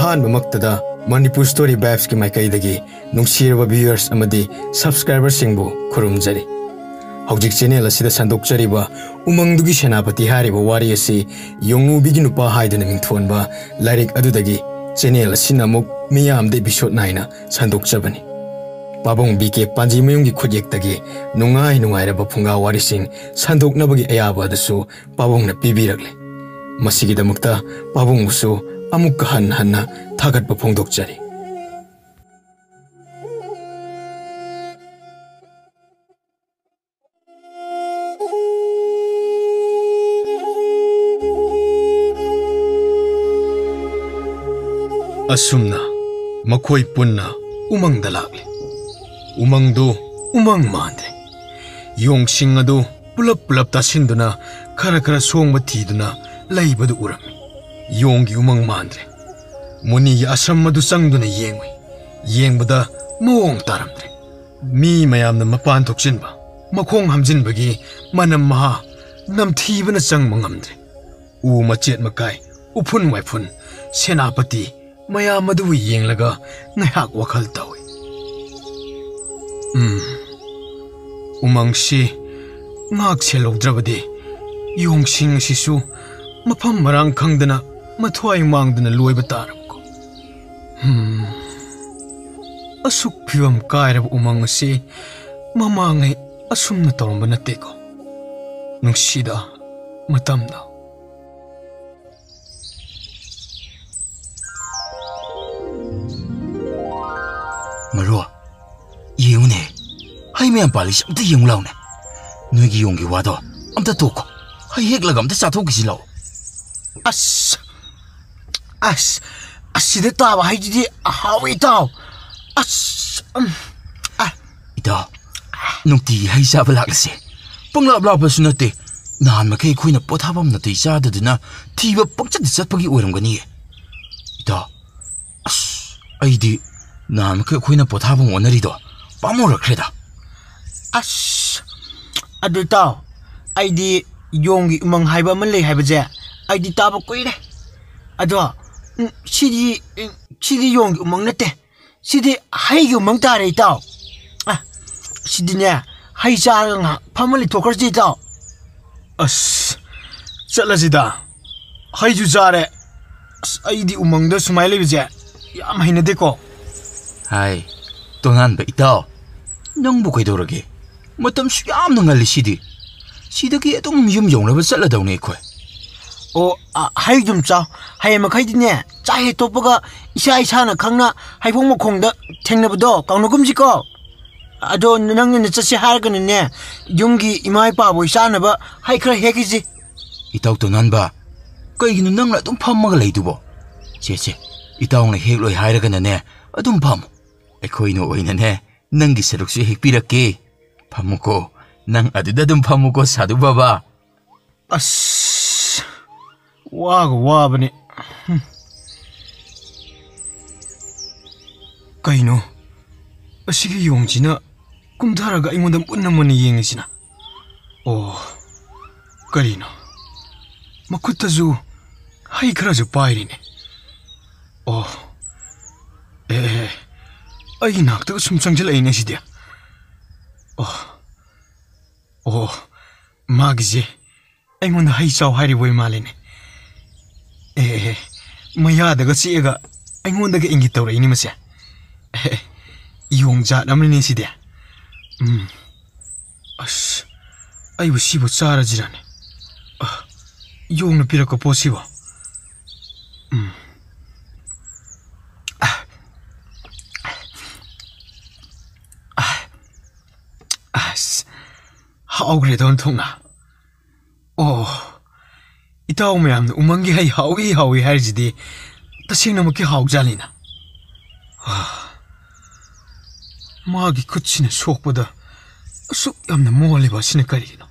ꯑꯍꯥꯟꯕꯃꯛꯇꯗ Manipur story ꯚꯥꯏꯕꯁꯀꯤ ꯃꯥꯏꯀꯩꯗꯒꯤ ꯅꯨꯡꯁꯤꯔꯕ ꯚ꯭ꯌꯨꯌꯔꯁ ꯑꯃꯗꯤ ꯁꯕꯁꯀ꯭ꯔꯥꯏꯕꯔꯁꯤꯡꯕꯨ ꯈꯨꯔꯨꯝꯖꯔꯤ ꯍꯧꯖꯤꯛ ꯆꯦꯅꯦꯜ ꯑꯁꯤꯗ ꯁꯟꯗꯣꯛꯆꯔꯤꯕ ꯎꯃꯪꯗꯨꯒꯤ ꯁꯦꯅꯥꯄꯇꯤ ꯍꯥꯏꯔꯤꯕ ꯋꯥꯔꯤ ꯑꯁꯤ ꯌꯣꯡꯉꯨꯕꯤꯒꯤ ꯅꯨꯄꯥ ꯍꯥꯏꯗꯨꯅ ꯃꯤꯡꯊꯣꯟꯕ ꯂꯥꯏꯔꯤꯛ ꯑꯗꯨꯗꯒꯤ ꯆꯦꯅꯦꯜ ꯑꯁꯤꯅ ꯑꯃꯨꯛ ꯃꯤꯌꯥꯝꯗ ꯏꯄꯤꯁꯣꯗ ꯅꯥꯏꯅ ꯁꯟꯗꯣꯛꯆꯕꯅꯤ ꯄꯥꯕꯨꯡ ꯕꯤ.ꯀꯦ. ꯄꯥꯟꯖꯤꯃꯌꯨꯝꯒꯤ ꯈꯨꯠꯌꯦꯛꯇꯒꯤ ꯅꯨꯡꯉꯥꯏꯔꯕ ꯐꯨꯡꯒꯥ ꯋꯥꯔꯤꯁꯤꯡ ꯁꯟꯗꯣꯛꯅꯕꯒꯤ ꯑꯌꯥꯕ ꯑꯗꯨꯁꯨ ꯄꯥꯕꯨꯡꯅ ꯄꯤꯕꯤꯔꯛꯂꯦ ꯃꯁꯤꯒꯤꯗꯃꯛꯇ ꯄꯥꯕꯨꯡꯕꯨꯁꯨ ꯑꯃꯨꯛꯀ ꯍꯟꯅ ꯊꯥꯒꯠꯄ ꯐꯣꯡꯗꯣꯛꯆꯔꯤ ꯑꯁꯨꯝꯅ ꯃꯈꯣꯏ ꯄꯨꯟꯅ ꯎꯃꯪꯗ ꯂꯥꯛꯂꯦ ꯎꯃꯪꯗꯨ ꯎꯃꯪ ꯃꯥꯟꯗ꯭ꯔꯦ ꯌꯣꯡꯁꯤꯡ ꯑꯗꯨ ꯄꯨꯂꯞ ꯇꯥꯁꯤꯟꯗꯨꯅ ꯈꯔ ꯁꯣꯡꯕ ꯊꯤꯗꯨꯅ ꯂꯩꯕꯗꯨ ꯎꯔꯝꯃꯤ ꯌꯣꯡꯒꯤ ꯎꯃꯪ ꯃꯥꯟꯗ꯭ꯔꯦ ꯃꯨꯅꯤꯒꯤ ꯑꯁꯝ ꯑꯗꯨ ꯆꯪꯗꯨꯅ ꯌꯦꯡꯕꯗ ꯃꯑꯣꯡ ꯇꯥꯔꯝꯗ꯭ꯔꯦ ꯃꯤ ꯃꯌꯥꯝꯅ ꯃꯄꯥꯟ ꯊꯣꯛꯆꯤꯟꯕ ꯃꯈꯣꯡ ꯍꯥꯝꯖꯤꯟꯕꯒꯤ ꯃꯅꯝ ꯃꯍꯥ ꯅꯝꯊꯤꯕꯅ ꯆꯪꯕ ꯉꯝꯗ꯭ꯔꯦ ꯎ ꯃꯆꯦꯠ ꯃꯀꯥꯏ ꯎꯐꯨꯟ ꯋꯥꯏꯐꯨꯟ ꯁꯦꯅꯥꯄꯇꯤ ꯃꯌꯥꯝ ꯑꯗꯨꯕꯨ ꯌꯦꯡꯂꯒ ꯉꯥꯏꯍꯥꯛ ꯋꯥꯈꯜ ꯇꯧꯏ ꯎꯃꯪꯁꯤ ꯉꯥꯛ ꯁꯦꯜꯍꯧꯗ꯭ꯔꯕꯗꯤ ꯌꯣꯡꯁꯤꯡ ꯑꯁꯤꯁꯨ ꯃꯐꯝ ꯃꯔꯥꯡ ꯈꯪꯗꯅ ꯃꯊ꯭ꯋꯥꯏ ꯃꯥꯡꯗꯨꯅ ꯂꯣꯏꯕ ꯇꯥꯔꯕꯀꯣ ꯑꯁꯨꯛ ꯐꯤꯕꯝ ꯀꯥꯏꯔꯕ ꯎꯃꯪ ꯑꯁꯤ ꯃꯃꯥꯡꯉꯩ ꯑꯁꯨꯝꯅ ꯇꯧꯔꯝꯕ ꯅꯠꯇꯦꯀꯣ ꯅꯨꯡꯁꯤꯗ ꯃꯇꯝꯗ ꯃꯔꯨ ꯌꯦꯡꯉꯨꯅꯦ ꯍꯩ ꯃꯌꯥꯝ ꯄꯥꯜꯂꯤꯁꯤ ꯑꯝꯇ ꯌꯦꯡꯉꯨ ꯂꯥꯎꯅꯦ ꯅꯣꯏꯒꯤ ꯌꯣꯡꯒꯤ ꯋꯥꯗꯣ ꯑꯝꯇ ꯇꯣꯛꯈꯣ ꯍꯩ ꯍꯦꯛꯂꯒ ꯑꯝꯇ ꯆꯥꯊꯣꯛꯈꯤꯁꯤ ꯂꯥꯎ ꯑꯁꯤꯗ ꯇꯥꯕ ꯍꯩꯁꯤꯗꯤ ꯍꯥꯎꯏ ꯏꯇꯥꯎ ꯏꯇꯥꯎ ꯅꯨꯡꯇꯤꯒꯤ ꯍꯩ ꯆꯥꯕ ꯂꯥꯛꯂꯁꯦ ꯄꯪꯂꯥꯞ ꯂꯥꯞꯄꯁꯨ ꯅꯠꯇꯦ ꯅꯍꯥꯟ ꯃꯈꯩ ꯑꯩꯈꯣꯏꯅ ꯄꯣꯊꯥꯐꯝ ꯅꯥꯇꯩ ꯆꯥꯗꯗꯨꯅ ꯊꯤꯕ ꯄꯪꯆꯠꯇ ꯆꯠꯄꯒꯤ ꯑꯣꯏꯔꯝꯒꯅꯤꯌꯦ ꯏꯇꯥꯎ ꯑꯩꯗꯤ ꯅꯍꯥꯟ ꯃꯈꯩ ꯑꯩꯈꯣꯏꯅ ꯄꯣꯊꯥꯐꯝ ꯑꯣꯟꯅꯔꯤꯗꯣ ꯄꯥꯝꯃꯨꯔꯛꯈ꯭ꯔꯦꯗ ꯑꯗꯨ ꯏꯇꯥꯎ ꯑꯩꯗꯤ ꯌꯣꯡꯒꯤ ꯎꯃꯪ ꯍꯥꯏꯕ ꯑꯃ ꯂꯩ ꯍꯥꯏꯕꯁꯦ ꯑꯩꯗꯤ ꯇꯥꯕ ꯀꯨꯏꯔꯦ ꯑꯗꯣ ꯁꯤꯗꯤ ꯌꯣꯡꯒꯤ ꯎꯃꯪ ꯅꯠꯇꯦ ꯁꯤꯗꯤ ꯍꯩꯒꯤ ꯎꯃꯪ ꯇꯥꯔꯦ ꯏꯇꯥꯎ ꯁꯤꯗꯤꯅꯦ ꯍꯩ ꯆꯥꯔꯒ ꯉꯥꯏꯍꯥꯛ ꯐꯝꯃ ꯂꯩꯊꯣꯛꯈ꯭ꯔꯁꯤ ꯏꯇꯥꯎ ꯆꯠꯂꯁꯤꯗ ꯍꯩꯁꯨ ꯆꯥꯔꯦ ꯑꯩꯗꯤ ꯎꯃꯪꯗ ꯁꯨꯃꯥꯏꯅ ꯂꯩꯕꯁꯦ ꯌꯥꯝ ꯍꯩꯅꯗꯦꯀꯣ ꯍꯥꯏ ꯇꯣꯉꯥꯟꯕ ꯏꯇꯥꯎ ꯅꯪꯕꯨ ꯀꯩꯗꯧꯔꯒꯦ ꯃꯇꯝꯁꯨ ꯌꯥꯝꯅ ꯉꯜꯂꯤ ꯁꯤꯗꯒꯤ ꯑꯗꯨꯝ ꯌꯨꯝ ꯌꯧꯅꯕ ꯆꯠꯂꯗꯧꯅꯦ ꯑꯩꯈꯣꯏ ꯍꯩ ꯗꯨꯝ ꯆꯥꯎ ꯍꯌꯦꯡ ꯃꯈꯩꯗꯤꯅꯦ ꯆꯥꯛ ꯍꯦꯛ ꯇꯣꯛꯄꯒ ꯏꯁꯥꯅ ꯈꯪꯅ ꯍꯩꯕꯣꯡ ꯃꯈꯣꯡꯗ ꯊꯦꯡꯅꯕꯗꯣ ꯀꯥꯎꯅꯒꯨꯝꯁꯤꯀꯣ ꯑꯗꯣ ꯅꯪꯅ ꯆꯠꯁꯦ ꯍꯥꯏꯔꯒꯅꯅꯦ ꯌꯨꯝꯒꯤ ꯏꯃꯥ ꯏꯄꯥꯕꯨ ꯆꯥꯅꯕ ꯍꯩ ꯈꯔ ꯍꯦꯛꯈꯤꯁꯤ ꯏꯇꯥꯎ ꯇꯣꯉꯥꯟꯕ ꯀꯩꯒꯤꯅꯣ ꯅꯪꯅ ꯑꯗꯨꯝ ꯐꯝꯃꯒ ꯂꯩꯗꯨꯕꯣ ꯆꯦ ꯏꯇꯥꯎꯅ ꯍꯦꯛꯂꯣꯏ ꯍꯥꯏꯔꯒꯅꯅꯦ ꯑꯗꯨꯝ ꯐꯝꯃꯨ ꯑꯩꯈꯣꯏꯅ ꯑꯣꯏꯅꯅꯦ ꯅꯪꯒꯤ ꯁꯔꯨꯛꯁꯨ ꯍꯦꯛꯄꯤꯔꯛꯀꯦ ꯐꯝꯃꯨꯀꯣ ꯅꯪ ꯑꯗꯨꯗ ꯑꯗꯨꯝ ꯐꯝꯃꯨꯀꯣ ꯁꯥꯗꯨ ꯕꯥꯕꯥ 와가 와버니 그이노 ꯑꯁꯤꯒꯤ ꯌꯣꯡꯁꯤꯅ ꯀꯨꯝꯊꯔꯒ ꯑꯩꯉꯣꯟꯗ ꯃꯨꯟꯅ ꯌꯦꯡꯉꯤꯁꯤꯅ ꯀꯔꯤꯅꯣ ꯃꯈꯨꯠꯇꯁꯨ ꯍꯩ ꯈꯔꯁꯨ ꯄꯥꯏꯔꯤꯅꯦ ꯑꯩꯒꯤ ꯅꯥꯛꯇꯒ ꯁꯨꯝ ꯆꯪꯁꯤꯜꯂꯛꯏꯅꯦ ꯁꯤꯗꯤ ꯃꯥꯒꯤꯁꯦ ꯑꯩꯉꯣꯟꯗ ꯍꯩ ꯆꯥꯎ ꯍꯥꯏꯔꯤꯕꯣꯏ ꯃꯥꯜꯂꯤꯅꯦ ꯃꯌꯥꯗꯒ ꯆꯤꯛꯑꯒ ꯑꯩꯉꯣꯟꯗꯒ ꯏꯪꯒꯤꯠ ꯇꯧꯔꯛꯏꯅꯤ ꯃꯁꯦ ꯌꯣꯡ ꯖꯥꯠ ꯑꯃꯅꯤꯅꯦ ꯁꯤꯗꯤ ꯑꯩꯕꯨ ꯁꯤꯕꯨ ꯆꯥꯔꯁꯤꯔꯅꯦ ꯌꯣꯡꯅ ꯄꯤꯔꯛꯄ ꯄꯣꯠꯁꯤꯕꯨ ꯍꯥꯎꯈ꯭ꯔꯦꯗ ꯑꯣꯟꯊꯣꯛꯅ ꯏꯇꯥꯎ ꯃꯌꯥꯝꯅ ꯎꯃꯪꯒꯤ ꯍꯩ ꯍꯥꯎꯏ ꯍꯥꯏꯔꯤꯁꯤꯗꯤ ꯇꯁꯦꯡꯅꯃꯛꯀꯤ ꯍꯥꯎꯖꯥꯠꯅꯤꯅ 마기 끝이네 수옥보다 쑥 얌나 모을리 바시네 까리기노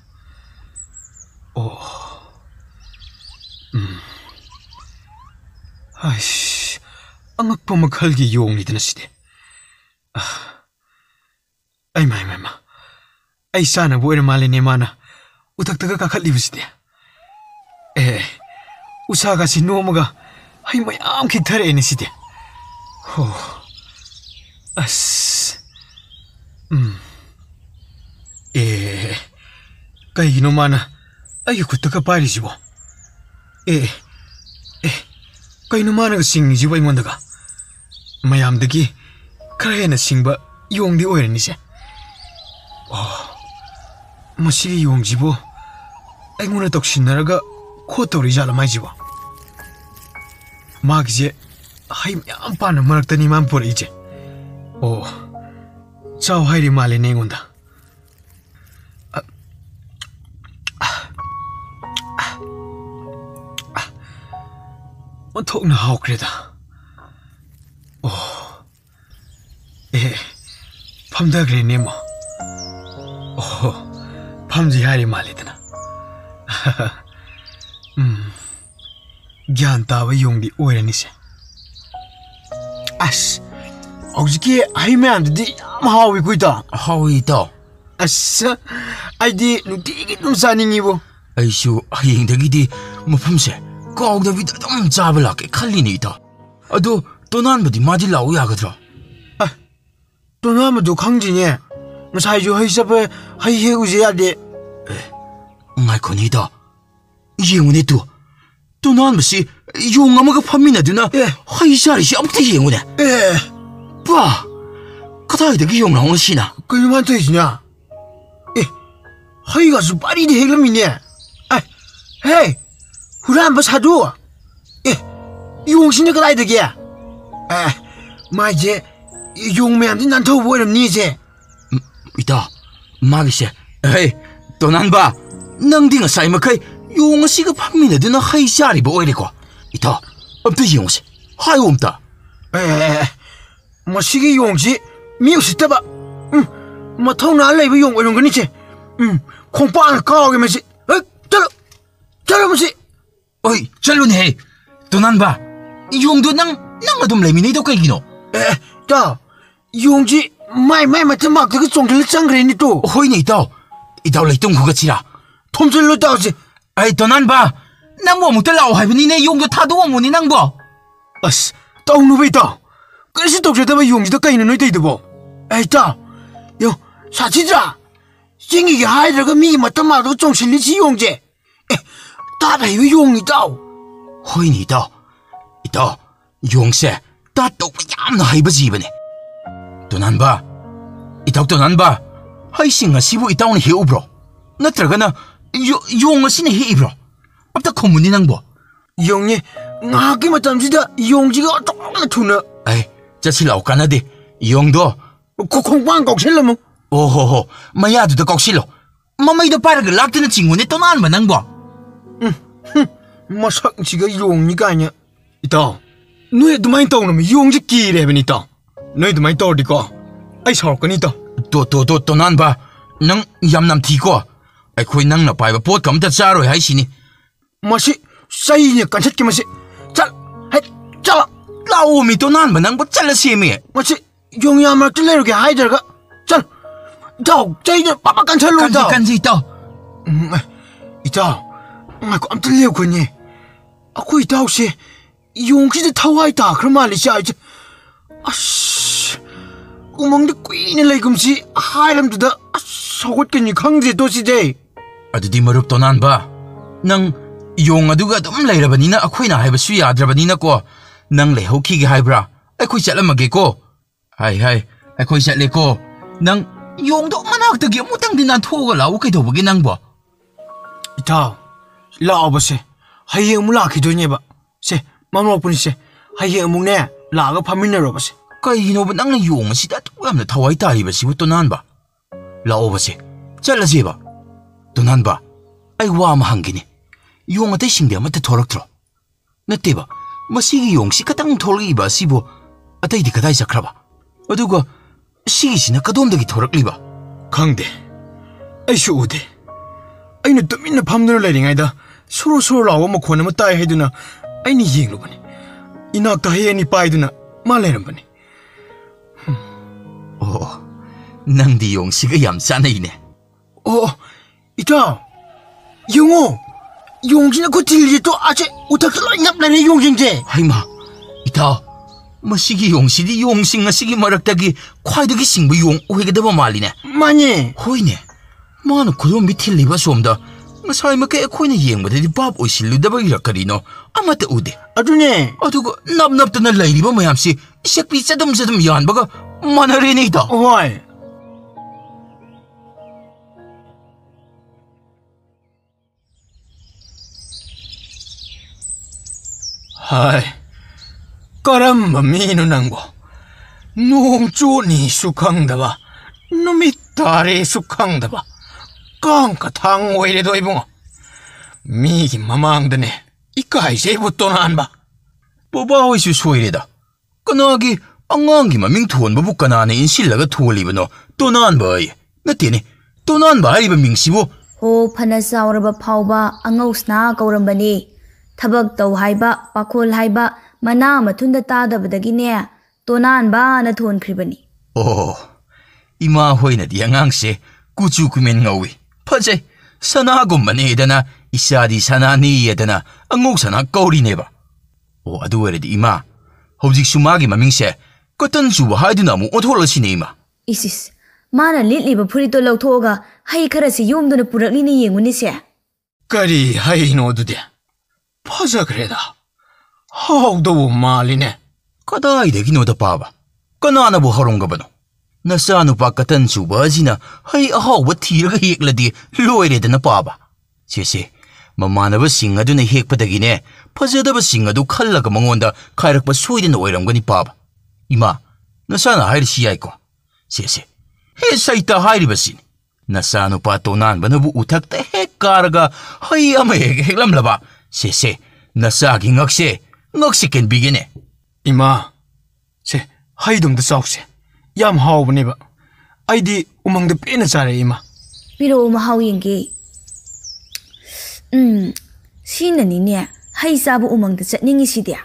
아이씨 앙악범마 칼기 용리드나 시대 아이 마이마 아이 싸나 보이르 말리네 마나 우탁다가 가칼리브시대 우사가시 노모가 아이 마얌 기타레네 시대 ꯑꯁ ꯀꯩꯒꯤꯅꯣ ꯃꯥꯅ ꯑꯩꯒꯤ ꯈꯨꯠꯇꯒ ꯄꯥꯏꯔꯤꯁꯤꯕꯣ ꯀꯩꯅꯣ ꯃꯥꯅꯒ ꯁꯤꯡꯉꯤꯁꯤꯕꯣ ꯑꯩꯉꯣꯟꯗꯒ ꯃꯌꯥꯝꯗꯒꯤ ꯈꯔ ꯍꯦꯟꯅ ꯁꯤꯡꯕ ꯌꯣꯡꯗꯤ ꯑꯣꯏꯔꯅꯤꯁꯦ ꯃꯁꯤꯒꯤ ꯌꯣꯡꯁꯤꯕꯨ ꯑꯩꯉꯣꯟꯗ ꯇꯧꯁꯤꯟꯅꯔꯒ ꯈꯣꯠꯇꯧꯔꯤ ꯖꯥꯠꯂ ꯃꯥꯏꯁꯤꯕꯣ 마기제 하이 안 빠는 머럭더니만 보이제 오 자오 하이리 말이 내곤다 톡나 하오 그래다 밤다 그래네 뭐 밤지 하이리 말이드나 ꯒ꯭ꯌꯥꯟ ꯇꯥꯕ ꯌꯣꯡꯗꯤ ꯑꯣꯏꯔꯅꯤꯁꯦ ꯑꯁ ꯍꯧꯖꯤꯛꯀꯤ ꯍꯩ ꯃꯌꯥꯝꯗꯨꯗꯤ ꯌꯥꯝ ꯍꯥꯎꯋꯤꯀꯣ ꯏꯇꯥꯎ ꯍꯥꯎꯋꯤ ꯏꯇꯥꯎ ꯑꯁ ꯑꯩꯗꯤ ꯅꯨꯡꯇꯤꯒꯤ ꯑꯗꯨꯝ ꯆꯥꯅꯤꯡꯉꯤꯕꯣ ꯑꯩꯁꯨ ꯍꯌꯦꯡꯗꯒꯤꯗꯤ ꯃꯐꯝꯁꯦ ꯀꯥꯎꯗꯕꯤꯗ ꯑꯗꯨꯝ ꯆꯥꯕ ꯂꯥꯛꯀꯦ ꯈꯜꯂꯤꯅꯦ ꯏꯇꯥꯎ ꯑꯗꯣ ꯇꯣꯅꯥꯟꯕꯗꯤ ꯃꯥꯗꯤ ꯂꯥꯛꯎ ꯌꯥꯒꯗ꯭ꯔꯣ ꯇꯣꯅꯥꯟꯕꯗꯣ ꯈꯪꯗꯦꯅꯦ ꯉꯁꯥꯏꯁꯨ ꯍꯩ ꯆꯠꯄ ꯍꯩ ꯍꯦꯛꯎꯁꯦ ꯌꯥꯗꯦ ꯉꯥꯏꯈꯣꯅꯦ ꯏꯇꯥꯎ ꯌꯦꯡꯉꯨꯅꯦ ꯇꯨ ꯇꯣꯅꯥꯟꯕꯁꯤ ꯌꯣꯡ ꯑꯃꯒ ꯐꯝꯃꯤꯟꯅꯗꯨꯅ ꯍꯩ ꯆꯥꯔꯤꯁꯤ ꯑꯝꯇ ꯌꯦꯡꯉꯨꯅꯦ ꯄꯥ ꯀꯗꯥꯏꯗꯒꯤ ꯌꯣꯡꯅꯥꯎꯅꯣ ꯁꯤꯅ ꯀꯩꯅꯣ ꯃꯥꯅ ꯇꯧꯔꯤꯁꯤꯅ ꯍꯩꯒꯁꯨ ꯄꯥꯔꯤꯗ ꯍꯦꯛꯂꯝꯃꯤꯅꯦ ꯍꯦ 후란바 사두 용신이 그다이득이야 마이제 용매한테 난 더 보이름니 이제 이따 마기세 에이 또난바 낭딩아 사이마카이 용어씨가 판민에드나 하이샤리바 오이리고 이따 없다 용씨 하이 옴다 뭐 시기 용시 미우시다바 뭐 통나 레이브 용 이런 거니지 콩빵을 까오게 마시 저러면서 어이 잘로네 또난바 용도 낭 어둠 레미네도 까이기노 자 용지 마이 마트 막 그거 종들 짱그래니 또 호이네 이따 레이똥 그거 치라 톰슬로 따오지 아이 또난바 낭뭐 못들 나오 하이브니네 용도 타도 오모니 낭보 아스 따오누베 있다 그래서 독자다바 용지도 까이는 너희도 이드보 에이 따 요 사치자 징이게 하이드가 미 맞다 마도 종실리지 용제 따라이 용이다 호이네 이따 용세 따똑 얌나 하이버지 이번에 또난바 이따 또난바 하이싱아 시부 이따오는 해오브로 나트라가나 용어 신의 해이브로 앞다 커문이 낭보 용이 나기 맞담지다 용지가 어떡나 투나 에이 자칠라오 까나디 용도 콩빵 꼭실러무 오호호 마야두다 꼭실로 마마이도 빠르게 락드는 친구네 또난바 낭보 마삭지가 용이가 아니야 이따 너희 두마인 떠오르면 용지 끼래버니 이따 너희 두마인 떠오르니까 아이 서럽거니 이따 또난바 낭 얌남 티고 아이코이 낭나 빠이바 봇 감다 짜로이 하이시니 마시 사이니 간set기 마시 잘 라오미 또난바 낭보 잘라시미 마시 용이 아마 뜰래르게 하이들가 잘 짜이니 빠빠 간살로 이따 간지 이따 이따 안 뜰래요 거니 아코 이따 혹시 용기도 타와 있다 그런 말이지 이제 아씨 구멍도 꿰네 레금지 하이람도다 속옷겠니 강제 도시대 아드디 머릅 또난바 낭 용아두가 좀 레이라바니나 아코이나 하이바수 야드라바니나 꼬낭 레호키게 하이브라 아코이 잘라마게고 하이 아코이 잘레고 낭 용도 만학득이 못당디 난 토가 라오 그이도보게 낭보 이따 라오버세 하이에 물라키도니바 세 마모분이세 하이에 묵네 라가 파민네로버세 까이노바 낭나 용시다 또얌나 타와이 따리바시부 또난바 라오버세 잘라지바 또난바 아이 와마 한기니 용한테 신비 아무때 토럭트로 나때바 마시기 용시 까땅 토럭이바 시부 아따이디 가다이 자크라바 어두가 시기시나 까돔덕이 토럭리바 강대 아이쇼 우대 아이는 또 민나 밤늘을 내링아이다 서로 라오 뭐 권하면 따야 해두나 아이니 이행로보니 이낙다 해야니 빠이두나 말레름보니 낭디 용시가 얌싸나이네 이따 용호 용진이 그 딜리 또 아직 우탁들로 납나네 용진제 하이마 이따 ꯃꯁꯤꯒꯤ ꯌꯣꯡꯁꯤꯗꯤ ꯌꯣꯡꯁꯤꯡ ꯑꯁꯤꯒꯤ ꯃꯔꯛꯇꯒꯤ ꯈ꯭ꯋꯥꯏꯗꯒꯤ ꯁꯤꯡꯕ ꯌꯣꯡ ꯑꯣꯏꯒꯗꯕ ꯃꯥꯜꯂꯤꯅꯦ ꯃꯥꯅꯤ ꯍꯣꯏꯅꯦ ꯃꯥꯅ ꯈꯨꯗꯣꯝꯕꯤ ꯊꯤꯜꯂꯤꯕ ꯑꯁꯣꯝꯗ ꯉꯁꯥꯏ ꯃꯈꯩ ꯑꯩꯈꯣꯏꯅ ꯌꯦꯡꯕꯗꯗꯤ ꯚꯥꯞ ꯑꯣꯏꯁꯤꯜꯂꯨꯗꯕꯒꯤꯔ ꯀꯔꯤꯅꯣ ꯑꯃꯠꯇ ꯎꯗꯦ ꯑꯗꯨꯅꯦ ꯑꯗꯨꯒ ꯅꯞ ꯅꯞꯇꯅ ꯂꯩꯔꯤꯕ ꯃꯌꯥꯝꯁꯤ ꯏꯁꯛꯄꯤ ꯆꯗꯝ ꯆꯗꯝ ꯌꯥꯟꯕꯒ ꯃꯥꯟꯅꯔꯦꯅꯦ ꯏꯇꯥꯎ ꯍꯣꯏ ꯍꯥꯏ ꯀꯔꯝꯕ ꯃꯤꯅꯣ ꯅꯪꯕꯣ ꯅꯣꯡ ꯆꯣꯠꯅꯤꯁꯨ ꯈꯪꯗꯕ ꯅꯨꯃꯤꯠ ꯇꯥꯔꯦꯁꯨ ꯈꯪꯗꯕ ꯀꯥꯡ ꯀꯊꯥꯡ ꯑꯣꯏꯔꯦꯗꯣ ꯏꯕꯨꯡꯉꯣ ꯃꯤꯒꯤ ꯃꯃꯥꯡꯗꯅꯦ ꯏꯀꯥꯏꯖꯩꯕꯨ ꯇꯣꯅꯥꯟꯕ ꯕꯕꯥ ꯍꯣꯏꯁꯨ ꯁꯣꯏꯔꯦꯗ ꯀꯅꯥꯒꯤ ꯑꯉꯥꯡꯒꯤ ꯃꯃꯤꯡ ꯊꯣꯟꯕꯕꯨ ꯀꯅꯥꯅ ꯏꯟꯁꯤꯜꯂꯒ ꯊꯣꯜꯂꯤꯕꯅꯣ ꯇꯣꯅꯥꯟꯕ ꯑꯌꯦ ꯅꯠꯇꯦꯅꯦ ꯇꯣꯅꯥꯟꯕ ꯍꯥꯏꯔꯤꯕ ꯃꯤꯡꯁꯤꯕꯨ ꯍꯣ ꯐꯅ ꯆꯥꯎꯔꯕ ꯐꯥꯎꯕ ꯑꯉꯧꯁꯅꯥ ꯀꯧꯔꯝꯕꯅꯤ ꯊꯕꯛ ꯇꯧ ꯍꯥꯏꯕ ꯄꯥꯈꯣꯜ ꯍꯥꯏꯕ ꯃꯅꯥ ꯃꯊꯨꯟꯗ ꯇꯥꯗꯕꯗꯒꯤꯅꯦ ꯇꯣꯅꯥꯟꯕꯅ ꯊꯣꯟꯈ꯭ꯔꯤꯕꯅꯤ ꯑꯣ ꯏꯃꯥ ꯍꯣꯏꯅꯗꯤ ꯑꯉꯥꯡꯁꯦ ꯀꯨꯆꯨ ꯀꯨꯃꯦꯟ ꯉꯧꯏ ꯐꯖꯩ ꯁꯅꯥꯒꯨꯝꯕꯅꯦꯗꯅ ꯏꯆꯥꯗꯤ ꯁꯅꯥꯅꯤꯌꯦꯗꯅ ꯑꯉꯧ ꯁꯅꯥ ꯀꯧꯔꯤꯅꯦꯕ ꯑꯣ ꯑꯗꯨ ꯑꯣꯏꯔꯗꯤ ꯏꯃꯥ ꯍꯧꯖꯤꯛꯁꯨ ꯃꯥꯒꯤ ꯃꯃꯤꯡꯁꯦ ꯀꯇꯟ ꯆꯨꯕ ꯍꯥꯏꯗꯨꯅ ꯑꯃꯨꯛ ꯑꯣꯟꯊꯣꯛꯂꯁꯤꯅꯦ ꯏꯃꯥ ꯏꯁ ꯃꯥꯅ ꯂꯤꯠꯂꯤꯕ ꯐꯨꯔꯤꯠꯇꯣ ꯂꯧꯊꯣꯛꯑꯒ ꯍꯩ ꯈꯔꯁꯤ ꯌꯣꯝꯗꯨꯅ ꯄꯨꯔꯛꯂꯤꯅꯦ ꯌꯦꯡꯉꯨꯅꯤꯁꯦ ꯀꯔꯤ ꯍꯩꯅꯣ ꯑꯗꯨꯗꯤ ꯐꯖꯈ꯭ꯔꯦꯗ ꯍꯥꯎꯗꯧꯕ ꯃꯥꯜꯂꯤꯅꯦ ꯀꯗꯥꯏꯗꯒꯤꯅꯣꯗ ꯄꯥꯕ ꯀꯅꯥꯅꯕꯨ ꯍꯧꯔꯝꯒꯕꯅꯣ ꯅꯆꯥꯅꯨꯄꯥ ꯀꯇꯟ ꯆꯨꯕ ꯑꯁꯤꯅ ꯍꯩ ꯑꯍꯥꯎꯕ ꯊꯤꯔꯒ ꯍꯦꯛꯂꯗꯤ ꯂꯣꯏꯔꯦꯗꯅ ꯄꯥꯕ ꯁꯦꯁꯦ ꯃꯃꯥꯟꯅꯕꯁꯤꯡ ꯑꯗꯨꯅ ꯍꯦꯛꯄꯗꯒꯤꯅꯦ ꯐꯖꯗꯕꯁꯤꯡ ꯑꯗꯨ ꯈꯜꯂꯒ ꯃꯉꯣꯟꯗ ꯈꯥꯏꯔꯛꯄ ꯁꯣꯏꯗꯅ ꯑꯣꯏꯔꯝꯒꯅꯤ ꯄꯥꯕ ꯏꯃꯥ ꯅꯆꯥꯅ ꯍꯥꯏꯔꯤꯁꯤ ꯌꯥꯏꯀꯣ ꯁꯦꯁꯦ ꯍꯦ ꯁꯩꯇ ꯍꯥꯏꯔꯤꯕꯁꯤꯅꯤ ꯅꯆꯥꯅꯨꯄꯥ ꯇꯣꯅꯥꯟꯕꯅꯕꯨ ꯎꯊꯛꯇ ꯍꯦꯛ ꯀꯥꯔꯒ ꯍꯩ ꯑꯃ ꯍꯦꯛ ꯍꯦꯛꯂꯝꯂꯕ ꯁꯦꯁꯦ ꯅꯆꯥꯒꯤ ꯉꯛꯁꯦ ꯀꯦꯟꯕꯤꯒꯦꯅꯦ ꯏꯃꯥ ꯁꯦ ꯍꯩꯗꯨꯝꯇ ꯆꯥꯎꯁꯦ ꯌꯥꯝ ꯍꯥꯎꯕꯅꯦꯕ ꯑꯩꯗꯤ ꯎꯃꯪꯗ ꯄꯦꯟꯅ ꯆꯥꯔꯦ ꯏꯃꯥ ꯄꯤꯔꯛꯑꯣ ꯃꯍꯥꯎ ꯌꯦꯡꯒꯦ ꯁꯤꯅꯅꯤꯅꯦ ꯍꯩ ꯆꯥꯕ ꯎꯃꯪꯗ ꯆꯠꯅꯤꯡꯉꯤꯁꯤꯗꯤ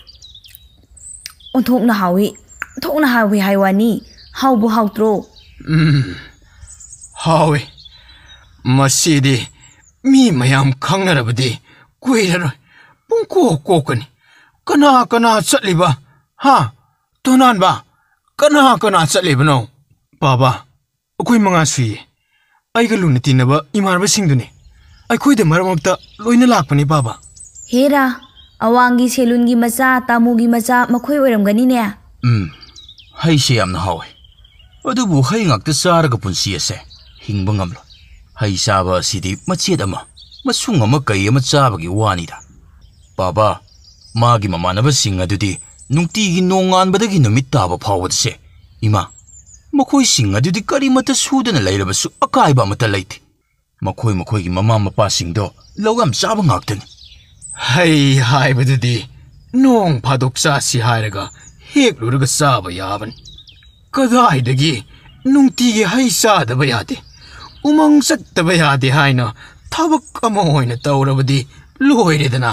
ꯑꯣꯟꯊꯣꯛꯅ ꯍꯥꯎꯏ ꯍꯥꯏ ꯋꯥꯅꯤ ꯍꯥꯎꯕꯨ ꯍꯥꯎꯇ꯭ꯔꯣ ꯍꯥꯎꯋꯦ ꯃꯁꯤꯗꯤ ꯃꯤ ꯃꯌꯥꯝ ꯈꯪꯅꯔꯕꯗꯤ ꯀꯨꯏꯔꯔꯣꯏ ꯄꯨꯡꯀꯣꯛ ꯀꯣꯛꯀꯅꯤ ꯀꯅꯥ ꯆꯠꯂꯤꯕ ꯍꯥ ꯇꯣꯅꯥꯟꯕ ꯀꯅꯥ ꯆꯠꯂꯤꯕꯅꯣ ꯕꯥꯕꯥ ꯑꯩꯈꯣꯏ ꯃꯉꯥ ꯁꯨꯏꯌꯦ ꯑꯩꯒ ꯂꯨꯅ ꯇꯤꯟꯅꯕ ꯏꯃꯥꯟꯅꯕꯁꯤꯡꯗꯨꯅꯤ ꯑꯩꯈꯣꯏꯗ ꯃꯔꯛ ꯃꯔꯛꯇ ꯂꯣꯏꯅ ꯂꯥꯛꯄꯅꯤ ꯕꯥꯕꯥ ꯍꯦꯔꯥ ꯑꯋꯥꯡꯒꯤ ꯁꯦꯂꯨꯟꯒꯤ ꯃꯆꯥ ꯇꯥꯃꯨꯒꯤ ꯃꯆꯥ ꯃꯈꯣꯏ ꯑꯣꯏꯔꯝꯒꯅꯤꯅꯦ ꯍꯩꯁꯦ ꯌꯥꯝꯅ ꯍꯥꯎꯋꯦ ꯑꯗꯨꯕꯨ ꯍꯩ ꯉꯥꯛꯇ ꯆꯥꯔꯒ ꯄꯨꯟꯁꯤ ꯑꯁꯦ ꯍꯤꯡꯕ ꯉꯝꯂꯣꯏ ꯍꯩ ꯆꯥꯕ ꯑꯁꯤꯗꯤ ꯃꯆꯦꯠ ꯑꯃ ꯃꯁꯨꯡ ꯑꯃ ꯀꯩ ꯑꯃ ꯆꯥꯕꯒꯤ ꯋꯥꯅꯤꯗ ꯕꯥꯕꯥ ꯃꯥꯒꯤ ꯃꯃꯥꯟꯅꯕꯁꯤꯡ ꯑꯗꯨꯗꯤ ꯅꯨꯡꯇꯤꯒꯤ ꯅꯣꯡꯉꯥꯟꯕꯗꯒꯤ ꯅꯨꯃꯤꯠ ꯇꯥꯕ ꯐꯥꯎꯕꯗꯁꯦ ꯏꯃꯥ ꯃꯈꯣꯏꯁꯤꯡ ꯑꯗꯨꯗꯤ ꯀꯔꯤꯃꯠꯇ ꯁꯨꯗꯅ ꯂꯩꯔꯕꯁꯨ ꯑꯀꯥꯏꯕ ꯑꯃꯠꯇ ꯂꯩꯇꯦ ꯃꯈꯣꯏꯒꯤ ꯃꯃꯥ ꯃꯄꯥꯁꯤꯡꯗꯣ ꯂꯧ ꯌꯥꯝ ꯆꯥꯕ ꯉꯥꯛꯇꯅꯤ ꯍꯩ ꯍꯥꯏꯕꯗꯨꯗꯤ ꯅꯣꯡ ꯐꯥꯗꯣꯛ ꯆꯥꯁꯤ ꯍꯥꯏꯔꯒ ꯍꯦꯛꯂꯨꯔꯒ ꯆꯥꯕ ꯌꯥꯕꯅꯤ ꯀꯗꯥꯏꯗꯒꯤ ꯅꯨꯡꯇꯤꯒꯤ ꯍꯩ ꯆꯥꯗꯕ ꯌꯥꯗꯦ ꯎꯃꯪ ꯆꯠꯇꯕ ꯌꯥꯗꯦ ꯍꯥꯏꯅ ꯊꯕꯛ ꯑꯃ ꯑꯣꯏꯅ ꯇꯧꯔꯕꯗꯤ ꯂꯣꯏꯔꯦꯗꯅ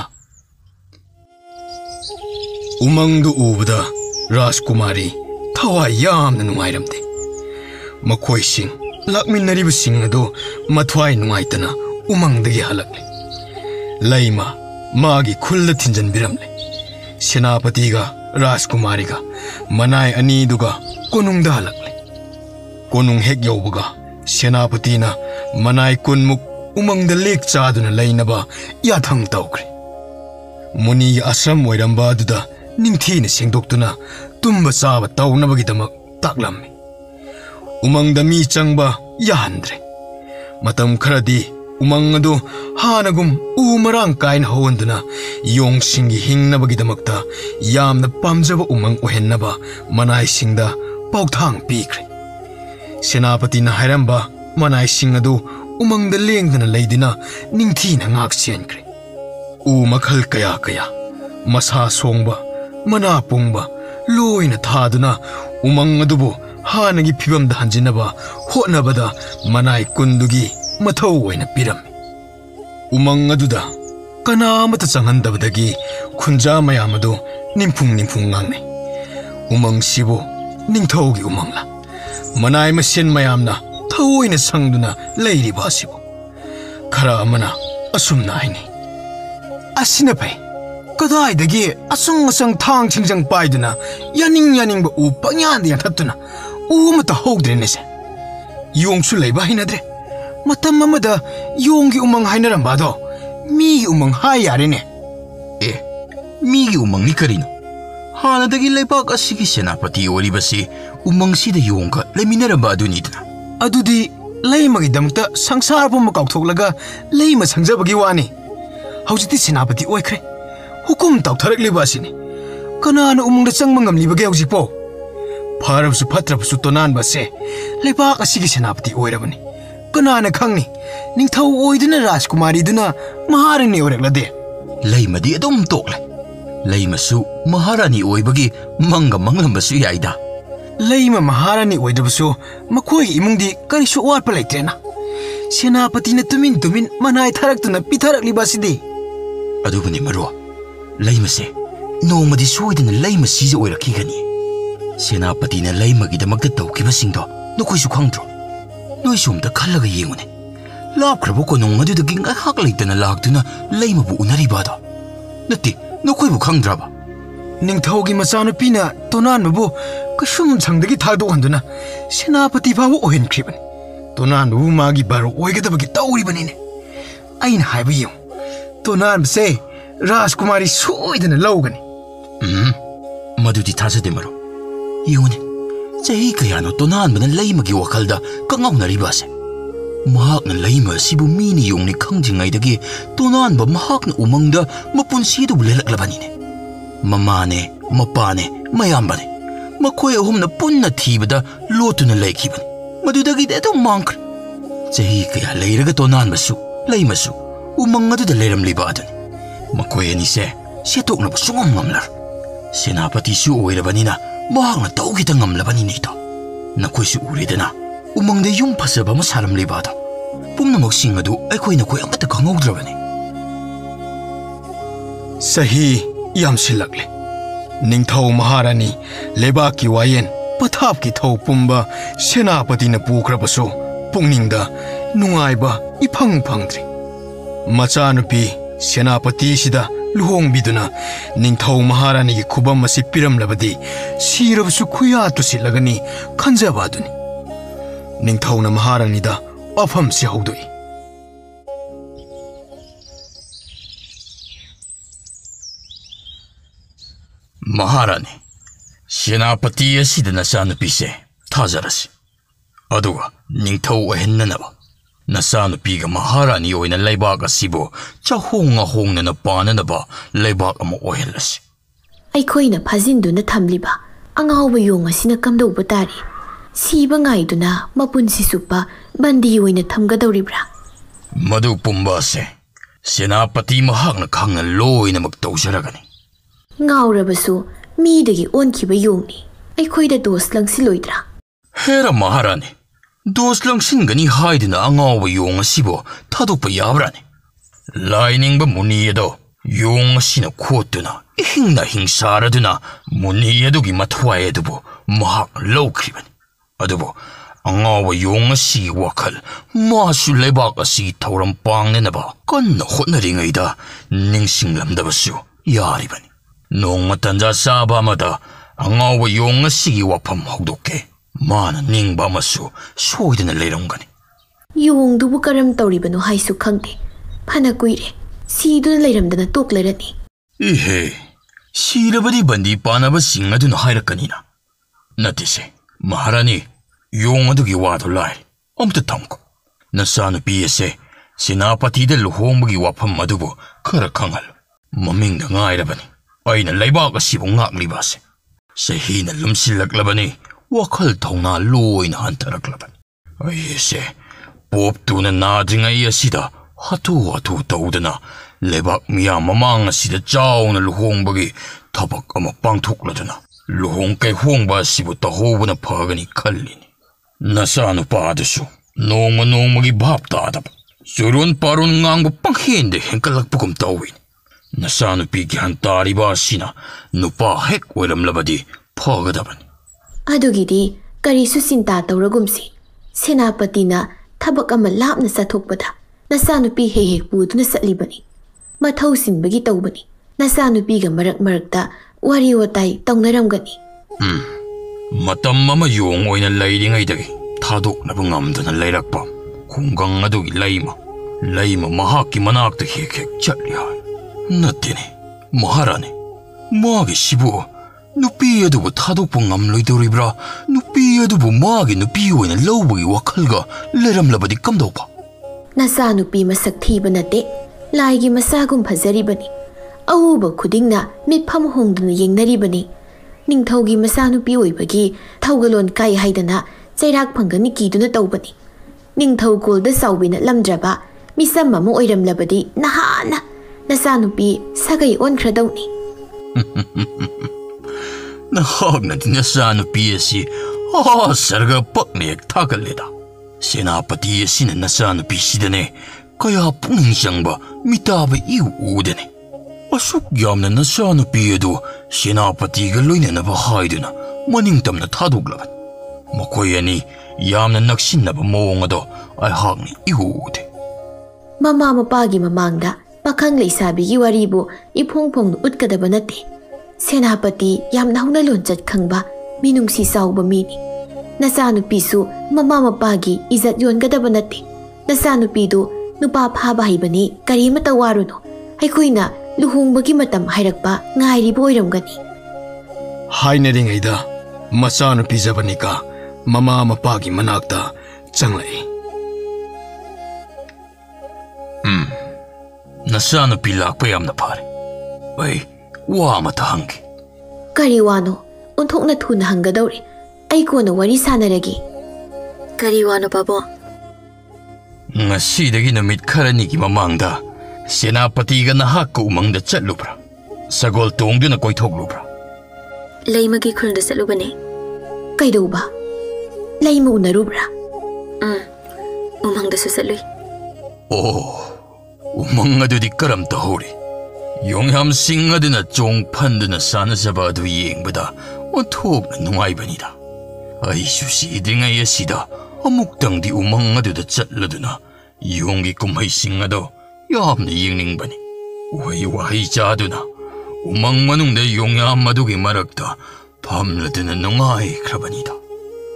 ꯎꯃꯪꯗꯨ ꯎꯕꯗ ꯔꯥꯖꯀꯨꯃꯥꯔꯤ ꯊꯋꯥꯏ ꯌꯥꯝꯅ ꯅꯨꯡꯉꯥꯏꯔꯝꯗꯦ ꯃꯈꯣꯏꯁꯤꯡ ꯂꯥꯛꯃꯤꯟꯅꯔꯤꯕꯁꯤꯡ ꯑꯗꯨ ꯃꯊ꯭ꯋꯥꯏ ꯅꯨꯡꯉꯥꯏꯇꯅ ꯎꯃꯪꯗꯒꯤ ꯍꯜꯂꯛꯂꯦ ꯂꯩꯃ ꯃꯥꯒꯤ ꯈꯨꯜꯗ ꯊꯤꯟꯖꯟꯕꯤꯔꯝꯂꯦ ꯁꯦꯅꯥꯄꯇꯤꯒ ꯔꯥꯖꯀꯨꯃꯥꯔꯤꯒ ꯃꯅꯥꯏ ꯑꯅꯤꯗꯨꯒ ꯀꯣꯅꯨꯡꯗ ꯍꯜꯂꯛꯂꯦ ꯀꯣꯅꯨꯡ ꯍꯦꯛ ꯌꯧꯕꯒ ꯁꯦꯅꯥꯄꯇꯤꯅ ꯃꯅꯥꯏ ꯀꯨꯟꯃꯨꯛ ꯎꯃꯪꯗ ꯂꯦꯛ ꯆꯥꯗꯨꯅ ꯂꯩꯅꯕ ꯌꯥꯊꯪ ꯇꯧꯈ꯭ꯔꯦ ꯃꯨꯅꯤꯒꯤ ꯑꯁ꯭ꯔꯝ ꯑꯣꯏꯔꯝꯕ ꯑꯗꯨꯗ ꯅꯤꯡꯊꯤꯅ ꯁꯦꯡꯗꯣꯛꯇꯨꯅ ꯇꯨꯝꯕ ꯆꯥꯕ ꯇꯧꯅꯕꯒꯤꯗꯃꯛ ꯇꯥꯛꯂꯝꯃꯤ ꯎꯃꯪꯗ ꯃꯤ ꯆꯪꯕ ꯌꯥꯍꯟꯗ꯭ꯔꯦ ꯃꯇꯝ ꯈꯔꯗꯤ ꯎꯃꯪ ꯑꯗꯨ ꯍꯥꯟꯅꯒꯨꯝ ꯎ ꯃꯔꯥꯡ ꯀꯥꯏꯅ ꯍꯧꯍꯟꯗꯨꯅ ꯌꯣꯡꯁꯤꯡꯒꯤ ꯍꯤꯡꯅꯕꯒꯤꯗꯃꯛꯇ ꯌꯥꯝꯅ ꯄꯥꯝꯖꯕ ꯎꯃꯪ ꯑꯣꯏꯍꯟꯅꯕ ꯃꯅꯥꯏꯁꯤꯡꯗ ꯄꯥꯎꯊꯥꯡ ꯄꯤꯈ꯭ꯔꯦ ꯁꯦꯅꯥꯄꯇꯤꯅ ꯍꯥꯏꯔꯝꯕ ꯃꯅꯥꯏꯁꯤꯡ ꯑꯗꯨ ꯎꯃꯪꯗ ꯂꯦꯡꯗꯅ ꯂꯩꯗꯨꯅ ꯅꯤꯡꯊꯤꯅ ꯉꯥꯛ ꯁꯦꯟꯈ꯭ꯔꯦ ꯎ ꯃꯈꯜ ꯀꯌꯥ ꯃꯁꯥ ꯁꯣꯡꯕ ꯃꯅꯥ ꯄꯨꯡꯕ ꯂꯣꯏꯅ ꯊꯥꯗꯨꯅ ꯎꯃꯪ ꯑꯗꯨꯕꯨ ꯍꯥꯟꯅꯒꯤ ꯐꯤꯕꯝꯗ ꯍꯟꯖꯤꯟꯅꯕ ꯍꯣꯠꯅꯕꯗ ꯃꯅꯥꯏ ꯀꯨꯟꯗꯨꯒꯤ ꯃꯊꯧ ꯑꯣꯏꯅ ꯄꯤꯔꯝꯃꯤ ꯎꯃꯪ ꯑꯗꯨꯗ ꯀꯅꯥꯃꯠꯇ ꯆꯪꯍꯟꯗꯕꯗꯒꯤ ꯈꯨꯟꯖꯥ ꯃꯌꯥꯝ ꯑꯗꯨ ꯅꯤꯝꯐꯨꯡ ꯉꯥꯡꯅꯩ ꯎꯃꯪꯁꯤꯕꯨ ꯅꯤꯡꯊꯧꯒꯤ ꯎꯃꯪꯂ ꯃꯅꯥꯏ ꯃꯁꯦꯟ ꯃꯌꯥꯝꯅ ꯊꯑꯣꯏꯅ ꯁꯪꯗꯨꯅ ꯂꯩꯔꯤꯕ ꯑꯁꯤꯕꯨ ꯈꯔ ꯑꯃꯅ ꯑꯁꯨꯝꯅ ꯍꯥꯏꯅꯩ ꯑꯁꯤꯅ ꯐꯩ Kadai asang thang chingjang paiduna yaning ba u pangyan dia thatuna u mata hogdre ne se yong su leiba hinadre matam mamada yong gi umang hainaram bado mi umang hai yare ne mi gi umang ni karino hana dagi leibak asigi senapati oribasi umang sida yong ka leminaramba aduni dana adudi leima gi damta sangsar pum kaukthoglaga leima sangjabagi wani haujiti senapati oikhre hukum tawtharak libasini kanana umungda changmangam libage haujipo farabsu phatrabsu tonan base leibak asigi senapati oirabani kanana khangni ningthau oiduna rajkumari duna maharani oreklade leimadi adum tokle leimasu maharani oibagi manglambasu yaida leima maharani oidabasu makoi imungdi karisu watpa leitrena senapati na tumin manai tharaktuna pitharak libasidi adubani maro leimase nongmadi soidana leimasi oirakigani senapati na leimagidamakta tawkibasingdo nokoisu khangdro noisumda khallaga yengune lapkrabo konong adudagi ngahak leitana laktuna leimabu unaribado nati nokoibu khangdraba ningthaugi machanupina tonanbabu kasum sangdagi thadokhanduna senapati babu ohenkribani tonanbabu magi baro oigadabagi tawribanine aina haiba yeng tonanbse Rajkumari soidana lawgani madudi thasade maro yone chahi kayano tonanbana leimagi wakhalda kangaunaribase mahakna leima sibu mini yongni khangjingaidagi tonanba mahakna umangda mapunsidu lelaklabanine mamane mapane mayambane makhoi ahumna punna thibada lotuna lekhibani madudagi dedo mangkr chahi kaya leiraga tonanbasu leimasu umangaduda leiramliba adani makhoi anise setoknaba sungam ngamlar senapati su oirabanina mahakna tawgita ngamlabanine ito nakhoi su uredana umangda yum phasaba ma saramlibada pumnamak sing adu aikoi nakoi amata khangaudrabani sahi yamsilakle ningthau maharani lebaki wayen pathap ki thau pumba senapati na pukrabaso pungningda nungaiba iphang phangdri machanupi senapati sida luhongbiduna ningthau maharani gi khubam asi piramlabadi sirabsu khuya tu silagani khanjabaduni ningthau na maharani da afam si haudoi Maharani senapati asida nasanupise thajarasi aduga ningthau ahennanaba nasanupiga maharani oina leibak asibo chahonga hongnana pananaba leibak ama ohelasi ꯑꯩꯈꯣꯏꯅ ꯐꯥꯖꯤꯟꯗꯨꯅ ꯊꯝꯂꯤꯕ ꯑꯉꯥꯎꯕ ꯌꯣꯡ ꯑꯁꯤꯅ ꯀꯝꯗꯧꯕ ꯇꯥꯔꯤ ꯁꯤꯕ ꯉꯥꯏꯗꯨꯅ ꯃꯄꯨꯟꯁꯤ ꯆꯨꯞꯄ ꯕꯟꯗꯤ ꯑꯣꯏꯅ ꯊꯝꯒꯗꯧꯔꯤꯕ꯭ꯔꯥ ꯃꯗꯨ ꯄꯨꯝꯕꯁꯦ ꯁꯦꯅꯥꯄꯇꯤ ꯃꯍꯥꯛꯅ ꯈꯪꯅ ꯂꯣꯏꯅꯃꯛ ꯇꯧꯖꯔꯒꯅꯤ ꯉꯥꯎꯔꯕꯁꯨ ꯃꯤꯗꯒꯤ ꯑꯣꯟꯈꯤꯕ ꯌꯣꯡꯅꯤ ꯑꯩꯈꯣꯏꯗ ꯗꯣꯁ ꯂꯪꯁꯤꯜꯂꯣꯏꯗ꯭ꯔꯥ ꯍꯦꯔꯥ ꯃꯍꯥꯔꯥꯅꯤ ꯗꯣꯁ ꯂꯪꯁꯤꯟꯒꯅꯤ ꯍꯥꯏꯗꯨꯅ ꯑꯉꯥꯎꯕ ꯌꯣꯡ ꯑꯁꯤꯕꯨ ꯊꯥꯗꯣꯛꯄ ꯌꯥꯕ꯭ꯔꯥꯅꯤ ꯂꯥꯏꯅꯤꯡꯕ ꯃꯨꯅꯤ ꯑꯗꯣ ꯌꯣꯡ ꯑꯁꯤꯅ ꯈꯣꯠꯇꯨꯅ ꯏꯍꯤꯡꯅ ꯍꯤꯡꯁꯥꯔꯗꯨꯅ ꯃꯨꯅꯤ ꯑꯗꯨꯒꯤ ꯃꯊ꯭ꯋꯥꯏ ꯑꯗꯨꯕꯨ ꯃꯍꯥꯛꯅ ꯂꯧꯈ꯭ꯔꯤꯕꯅꯤ ꯑꯗꯨꯕꯨ ꯑꯉꯥꯎꯕ ꯌꯣꯡ ꯑꯁꯤꯒꯤ ꯋꯥꯈꯜ ꯃꯥꯁꯨ ꯂꯩꯕꯥꯛ ꯑꯁꯤꯒꯤ ꯊꯧꯔꯝ ꯄꯥꯡꯅꯅꯕ ꯀꯟꯅ ꯍꯣꯠꯅꯔꯤꯉꯩꯗ ꯅꯤꯡꯁꯤꯡꯂꯝꯗꯕꯁꯨ ꯌꯥꯔꯤꯕꯅꯤ ꯅꯣꯡꯃ ꯇꯟꯖꯥ ꯆꯥꯕ ꯑꯃꯗ ꯑꯉꯥꯎꯕ ꯌꯣꯡ ꯑꯁꯤꯒꯤ ꯋꯥꯐꯝ ꯍꯧꯗꯣꯛꯀꯦ ꯃꯥꯅ ꯅꯤꯡꯕ ꯑꯃꯁꯨ ꯁꯣꯏꯗꯅ ꯂꯩꯔꯝꯒꯅꯤ ꯌꯣꯡꯗꯨꯕꯨ ꯀꯔꯝ ꯇꯧꯔꯤꯕꯅꯣ ꯍꯥꯏꯁꯨ ꯈꯪꯗꯦ ꯐꯅ ꯀꯨꯏꯔꯦ ꯁꯤꯗꯨꯅ ꯂꯩꯔꯝꯗꯅ ꯇꯣꯛꯂꯔꯅꯤ ꯏꯍꯦ ꯁꯤꯔꯕꯗꯤ ꯕꯟꯗꯤ ꯄꯥꯅꯕꯁꯤꯡ ꯑꯗꯨꯅ ꯍꯥꯏꯔꯛꯀꯅꯤꯅ ꯅꯠꯇꯦꯁꯦ ꯃꯍꯥꯔꯥꯅꯤ ꯌꯣꯡ ꯑꯗꯨꯒꯤ ꯋꯥꯗꯨ ꯂꯥꯏ ꯑꯝꯇ ꯊꯝꯈꯣ ꯅꯆꯥꯅꯨꯄꯤ ꯑꯁꯦ ꯁꯦꯅꯥꯄꯇꯤꯗ ꯂꯨꯍꯣꯡꯕꯒꯤ ꯋꯥꯐꯝ ꯑꯗꯨꯕꯨ ꯈꯔ ꯈꯪꯍꯜꯂꯨ ꯃꯃꯤꯡꯗ ꯉꯥꯏꯔꯕꯅꯤ ꯑꯩꯅ ꯂꯩꯕꯥꯛ ꯑꯁꯤꯕꯨ ꯉꯥꯛꯂꯤꯕ ꯑꯁꯦ ꯆꯍꯤꯅ ꯂꯨꯝꯁꯤꯜꯂꯛꯂꯕꯅꯤ ꯋꯥꯈꯜ ꯊꯧꯅꯥ ꯂꯣꯏꯅ ꯍꯟꯊꯔꯛꯂꯕꯅꯤ ꯑꯩꯁꯦ ꯄꯣꯞꯇꯨꯅ ꯅꯥꯗ꯭ꯔꯤꯉꯩ ꯑꯁꯤꯗ ꯍꯥꯊꯨ ꯍꯥꯊꯨ ꯇꯧꯗꯅ ꯂꯩꯕꯥꯛ ꯃꯤꯌꯥꯝ ꯃꯃꯥꯡ ꯑꯁꯤꯗ ꯆꯥꯎꯅ ꯂꯨꯍꯣꯡꯕꯒꯤ ꯊꯕꯛ ꯑꯃ ꯄꯥꯡꯊꯣꯛꯂꯗꯨꯅ ꯂꯨꯍꯣꯡ ꯀꯩꯍꯣꯡꯕ ꯑꯁꯤꯕꯨ ꯇꯧꯍꯧꯕꯅ ꯐꯒꯅꯤ ꯈꯜꯂꯤꯅꯤ ꯅꯆꯥꯅꯨꯄꯥꯗꯨꯁꯨ ꯅꯣꯡꯃ ꯅꯣꯡꯃꯒꯤ ꯚꯥꯞ ꯇꯥꯗꯕ ꯆꯨꯔꯣꯟ ꯄꯥꯔꯣꯟ ꯉꯥꯡꯕ ꯄꯪꯍꯦꯟꯗ ꯍꯦꯟꯀꯠꯂꯛꯄꯒꯨꯝ ꯇꯧꯏ ꯅꯆꯥꯅꯨꯄꯤ ꯒ꯭ꯌꯥꯟ ꯇꯥꯔꯤꯕ ꯑꯁꯤꯅ ꯅꯨꯄꯥ ꯍꯦꯛ ꯑꯣꯏꯔꯝꯂꯕꯗꯤ ꯐꯒꯗꯕꯅꯤ ꯑꯗꯨꯒꯤꯗꯤ ꯀꯔꯤꯁꯨ ꯆꯤꯟꯇꯥ ꯇꯧꯔꯒꯨꯝꯁꯤ ꯁꯦꯅꯥꯄꯇꯤꯅ ꯊꯕꯛ ꯑꯃ ꯂꯥꯞꯅ ꯆꯠꯊꯣꯛꯄꯗ ꯅꯆꯥꯅꯨꯄꯤ ꯍꯦꯛ ꯍꯦꯛ ꯄꯨꯗꯨꯅ ꯆꯠꯂꯤꯕꯅꯤ ꯃꯊꯧ ꯆꯤꯟꯕꯒꯤ ꯇꯧꯕꯅꯤ ꯅꯆꯥꯅꯨꯄꯤꯒ ꯃꯔꯛꯇ ꯋꯥꯔꯤ ꯋꯥꯇꯥꯏ ꯇꯧꯅꯔꯝꯒꯅꯤ. Matam ama yung oina layringayday thadoknaba ngamdana layrakpa khunggang adugi layma mahaki manakta hek chatli hay nattene maharani magi sibu nupi adubu thadokpa ngamloidoribra nupi adubu magi nupi oina lawbagi wakhalga leramlabadi kamdawpa. Nasanupi masak thiba nate laigi masagum phazaribani awuba khudingna mitpham hongduna yengnaribani. Ningthaugi masanupi oibagi thaugalon kai haidana chairak phangani kiduna tawbani. Ningthau kolda sawbina lamdraba misam mamu oiramlabadi nahana nasanupi sagai onkhradawni. Nahagna nasanupi asi sarga paknek thagaleda. Senapati asina nasanupi sidane kaya punging siyangba mitaba iudene. Asuk yamna nasanupi adu senapatiga loinanaba haiduna maningtamna thaduglaban. Makoy ani yamna naksinaba mawong ado ay hagni ihude. Mama mapagi mamangda pakhang leisabigi waribu iphongphong utkadaba nate. Senapati yamna hungna lonjat khangba minungsi sawba mini. Nasanupisu mama mapagi izat yongadaba nate. Nasanupidu nupa phaba haibani karimata waruno. Aikoina luhungbagi matam hairakpa ngairibo oiramgani. Hainaringayda masanupi jabanika mama mapagi manakta changlai. Nasanupi lakpa yamna phare. Ay wa mata hangi. Kari wano unthokna thuna hangadawri. Ay kona wari sanaragi. Kari wano babo. Ngasidagi namit kharanigi mamangda senapatiga nahakka umangda chatlubra. Sagol tongduna koithoglubra. Laimagi khulda chatlubane. Kaidauba. Laima unarubra. Umangda su chatlui. Oh, umang adudi karam tahori. Yongham sing aduna chong panduna sanasaba adu yengbada onthokna nungaibanida. Ay susidingay asida amuktangdi umang aduda chatladuna yonggi kumhay sing ado yamna yengningbani. Wahi chaduna umang manungda yongyam adugi marakta pamladuna nungaikrabanida.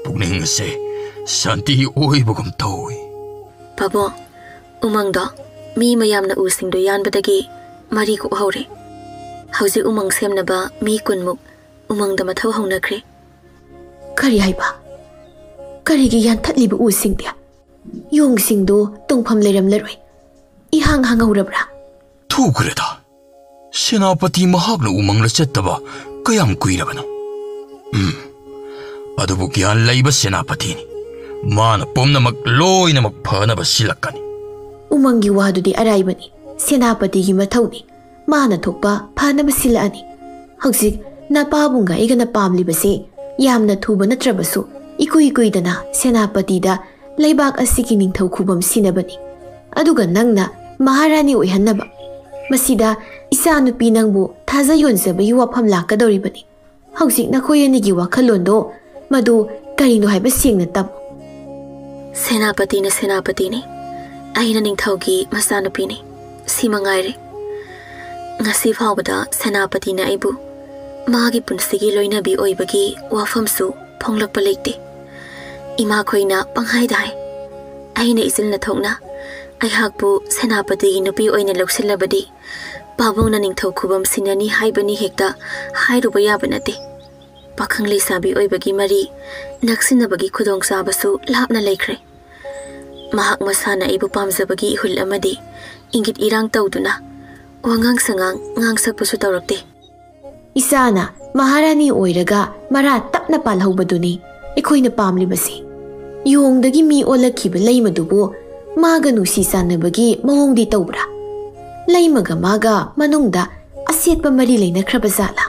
Pugning ase santi oibagam tawi. Pabo, umangda mi mayamna usingdo yanbadagi mari ko haure. Hausi umang semnaba mi kunmuk umangda mathaw hawnakre. Kari haiba. Karigi yan thatliba usingdia. Yung singdo tungpham leiramlaroi. Ihang hangaurabra. Thugreda. Senapati mahagna umangla chattaba kayam kuirabano. Adubu gyan laiba senapati ni. Mana pomnamak loinamak phanaba silakani. Umangi wadudi araibani. Senapati gi mathawni. Mana thokpa phanaba silaani. Hausik napabunga igana pamlibase yamna thuba natrabasu ikuidana senapatida laibak asiki ningthau khubam sinabani. Aduga nangna maharani oihannaba. Masida isanupi nangbu thaza yonsabayi wafam lakadoribani. Hausik nakhoyanigi wakhallondo madu karino haiba sengna tam. Senapatini aina ningthaugi masanupini simangaire. Ngasi phawbada senapatina aibu magi punsigi loinabi oibagi wafamsu phonglakpa leite. Ima khoina panghai dai. Aina isilna thokna aihakbu senapatigi nupi oina loksilabadi pabongna ningthau khubam sinani haibani hekta hairuba yabanate. Pakhang leisabi oibagi mari naksinabagi khudong sabasu lapna laikre. Mahak masana ibu pamjabagi ihul amadi ingit irang tawduna wangang sangang ngang sakpasu tawrakte. Isana maharani oiraga mara tapna palhaubaduni ikhoina pamlibasi. Yongdagi mi olakiba laimadubu maga nusi sanabagi mawongdi tawbra. Laimaga maga manungda asetpa mari leinakraba zala.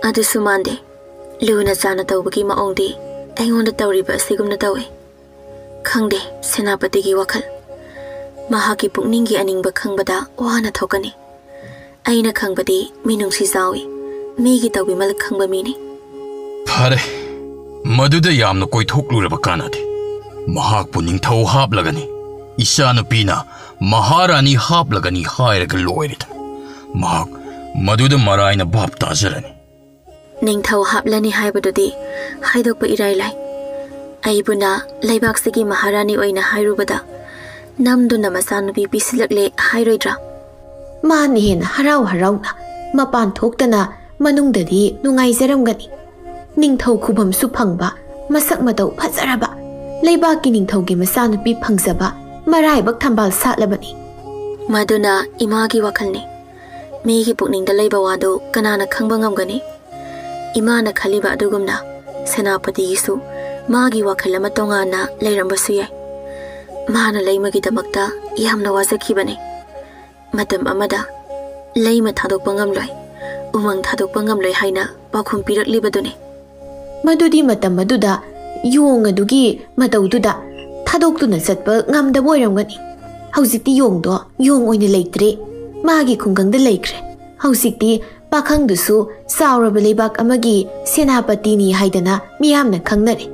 Adu sumande luna chana tawbagi maongdi aingonda tawriba asigumna tawi. Khangde senapatigi wakhal mahaki pukninggi aningba khangbada wana thokani. Aina khangbadi minungsi zawi migi tawi mal khangba mini. Phare maduda yamna koithokluraba kanade. Mahakpu ningthau haplagani. Isanupina maharani haplagani hairaga loirida. Mahak ꯃꯗꯨꯗ ꯃꯔꯥꯏꯅ ꯚꯥꯞ ꯇꯥꯖꯔꯅꯤ ꯅꯤꯡꯊꯧ ꯍꯥꯞꯂꯅꯤ ꯍꯥꯏꯕꯗꯨꯗꯤ ꯍꯥꯏꯗꯣꯛꯄ ꯏꯔꯥꯏ ꯂꯥꯏ ꯑꯩꯕꯨꯅ ꯂꯩꯕꯥꯛꯁꯤꯒꯤ ꯃꯍꯥꯔꯥꯅꯤ ꯑꯣꯏꯅ ꯍꯥꯏꯔꯨꯕꯗ ꯅꯝꯗꯨꯅ ꯃꯆꯥꯅꯨꯄꯤ ꯄꯤꯁꯤꯜꯂꯛꯂꯦ ꯍꯥꯏꯔꯣꯏꯗ꯭ꯔꯥ ꯃꯥꯅ ꯍꯦꯟꯅ ꯍꯔꯥꯎ ꯍꯔꯥꯎꯅ ꯃꯄꯥꯟ ꯊꯣꯛꯇꯅ ꯃꯅꯨꯡꯗꯗꯤ ꯅꯨꯡꯉꯥꯏꯖꯔꯝꯒꯅꯤ ꯅꯤꯡꯊꯧ ꯈꯨꯕꯝꯁꯨ ꯐꯪꯕ ꯃꯁꯛ ꯃꯇꯧ ꯐꯖꯔꯕ ꯂꯩꯕꯥꯛꯀꯤ ꯅꯤꯡꯊꯧꯒꯤ ꯃꯆꯥꯅꯨꯄꯤ ꯐꯪꯖꯕ ꯃꯔꯥꯏꯕꯛ ꯊꯝꯕꯥꯜ ꯁꯥꯠꯂꯕꯅꯤ ꯃꯗꯨꯅ ꯏꯃꯥꯒꯤ ꯋꯥꯈꯜꯅꯤ ꯃꯤꯒꯤ ꯄꯨꯛꯅꯤꯡꯗ ꯂꯩꯕ ꯋꯥꯗꯨ ꯀꯅꯥꯅ ꯈꯪꯕ ꯉꯝꯒꯅꯤ ꯏꯃꯥꯅ ꯈꯜꯂꯤꯕ ꯑꯗꯨꯒꯨꯝꯅ ꯁꯦꯅꯥꯄꯇꯤꯒꯤꯁꯨ ꯃꯥꯒꯤ ꯋꯥꯈꯜ ꯑꯃ ꯇꯣꯉꯥꯟꯅ ꯂꯩꯔꯝꯕꯁꯨ ꯌꯥꯏ ꯃꯥꯅ ꯂꯩꯃꯒꯤꯗꯃꯛꯇ ꯌꯥꯝꯅ ꯋꯥꯖꯈꯤꯕꯅꯤ ꯃꯇꯝ ꯑꯃꯗ ꯂꯩꯃ ꯊꯥꯗꯣꯛꯄ ꯉꯝꯂꯣꯏ ꯎꯃꯪ ꯊꯥꯗꯣꯛꯄ ꯉꯝꯂꯣꯏ ꯍꯥꯏꯅ ꯄꯥꯎꯈꯨꯝ ꯄꯤꯔꯛꯂꯤꯕꯗꯨꯅꯤ ꯃꯗꯨꯗꯤ ꯃꯇꯝ ꯑꯗꯨꯗ ꯌꯣꯡ ꯑꯗꯨꯒꯤ ꯃꯇꯧꯗꯨꯗ ꯊꯥꯗꯣꯛꯇꯨꯅ ꯆꯠꯄ ꯉꯝꯗꯕ ꯑꯣꯏꯔꯝꯒꯅꯤ ꯍꯧꯖꯤꯛꯇꯤ ꯌꯣꯡꯗꯣ ꯌꯣꯡ ꯑꯣꯏꯅ ꯂꯩꯇ꯭ꯔꯦ ꯃꯥꯒꯤ ꯈꯨꯡꯒꯪꯗ ꯂꯩꯈ꯭ꯔꯦ ꯍꯧꯖꯤꯛꯇꯤ ꯄꯥꯈꯪꯗꯨꯁꯨ ꯆꯥꯎꯔꯕ ꯂꯩꯕꯥꯛ ꯑꯃꯒꯤ ꯁꯦꯅꯥꯄꯇꯤꯅꯤ ꯍꯥꯏꯗꯅ ꯃꯤꯌꯥꯝꯅ ꯈꯪꯅꯔꯦ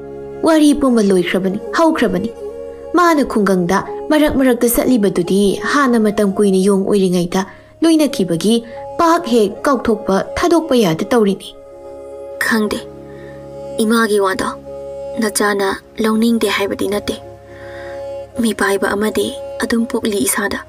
ꯋꯥꯔꯤ ꯄꯨꯝꯕ ꯂꯣꯏꯈ꯭ꯔꯕꯅꯤ ꯍꯧꯈ꯭ꯔꯕꯅꯤ ꯃꯥꯅ ꯈꯨꯡꯒꯪꯗ ꯃꯔꯛ ꯃꯔꯛꯇ ꯆꯠꯂꯤꯕꯗꯨꯗꯤ ꯍꯥꯟꯅ ꯃꯇꯝ ꯀꯨꯏꯅ ꯌꯣꯡ ꯑꯣꯏꯔꯤꯉꯩꯗ ꯂꯣꯏꯅꯈꯤꯕꯒꯤ ꯄꯥꯛ ꯍꯦꯛ ꯀꯥꯎꯊꯣꯛꯄ ꯊꯥꯗꯣꯛꯄ ꯌꯥꯗ ꯇꯧꯔꯤꯅꯤ ꯈꯪꯗꯦ ꯏꯃꯥꯒꯤ ꯋꯥꯗꯣ ꯅꯆꯥꯅ ꯂꯧꯅꯤꯡꯗꯦ ꯍꯥꯏꯕꯗꯤ ꯅꯠꯇꯦ ꯃꯤꯄꯥꯏꯕ ꯑꯃꯗꯤ ꯑꯗꯨꯝ ꯄꯣꯛꯂꯤ ꯏꯁꯥꯗ